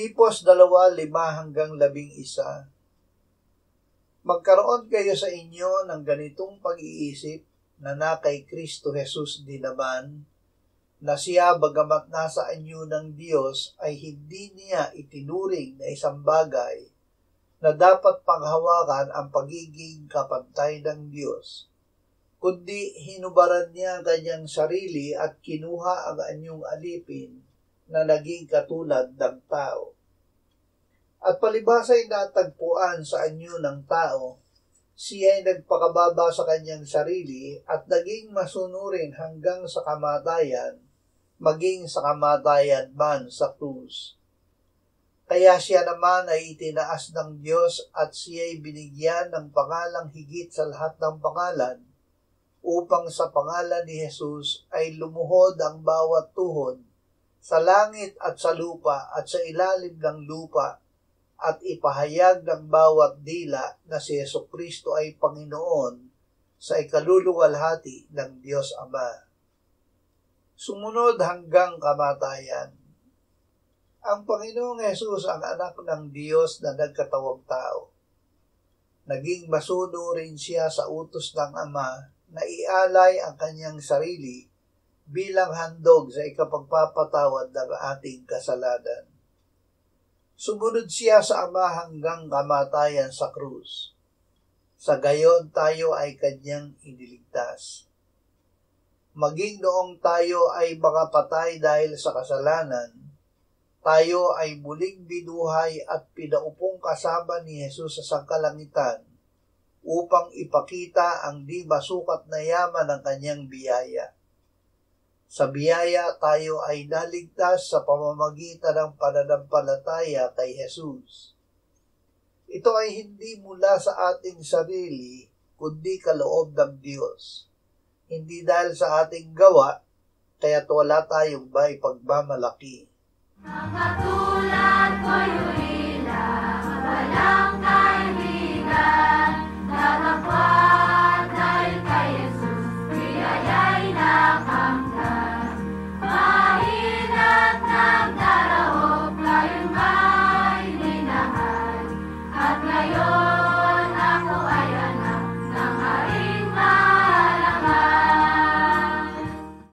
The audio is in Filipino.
Filipos 2:5-11. Magkaroon kayo sa inyo ng ganitong pag-iisip na kay Kristo Jesus din naman, na siya bagamat nasa anyo ng Diyos ay hindi niya itinuring na isang bagay na dapat panghawakan ang pagiging kapantay ng Diyos, kundi hinubaran niya kanyang sarili at kinuha ang anyong alipin na naging katulad ng tao. At palibasa'y natagpuan sa anyo ng tao, siya ay nagpakababa sa kanyang sarili at naging masunurin hanggang sa kamatayan, maging sa kamatayan man sa krus. Kaya siya naman ay itinaas ng Diyos at siya ay binigyan ng pangalang higit sa lahat ng pangalan, upang sa pangalan ni Jesus ay lumuhod ang bawat tuhod sa langit at sa lupa at sa ilalim ng lupa, at ipahayag ng bawat dila na si Jesucristo ay Panginoon sa ikaluluwalhati ng Diyos Ama. Sumunod hanggang kamatayan. Ang Panginoong Jesus ang anak ng Diyos na nagkatawang tao. Naging masunurin siya sa utos ng Ama na ialay ang kanyang sarili bilang handog sa ikapagpapatawad ng ating kasalanan. Sumunod siya sa Ama hanggang kamatayan sa krus. Sa gayon tayo ay kanyang iniligtas. Maging noong tayo ay makapatay dahil sa kasalanan, tayo ay muling binuhay at pinaupong kasama ni Jesus sa sangkalangitan upang ipakita ang di masukat na yaman ng kanyang biyaya. Sa biyaya tayo ay naligtas sa pamamagitan ng pananampalataya kay Jesus. Ito ay hindi mula sa ating sarili, kundi kaloob ng Diyos. Hindi dahil sa ating gawa, kaya't wala tayong may pagmamalaki. Ang katulad ko'y ilang walang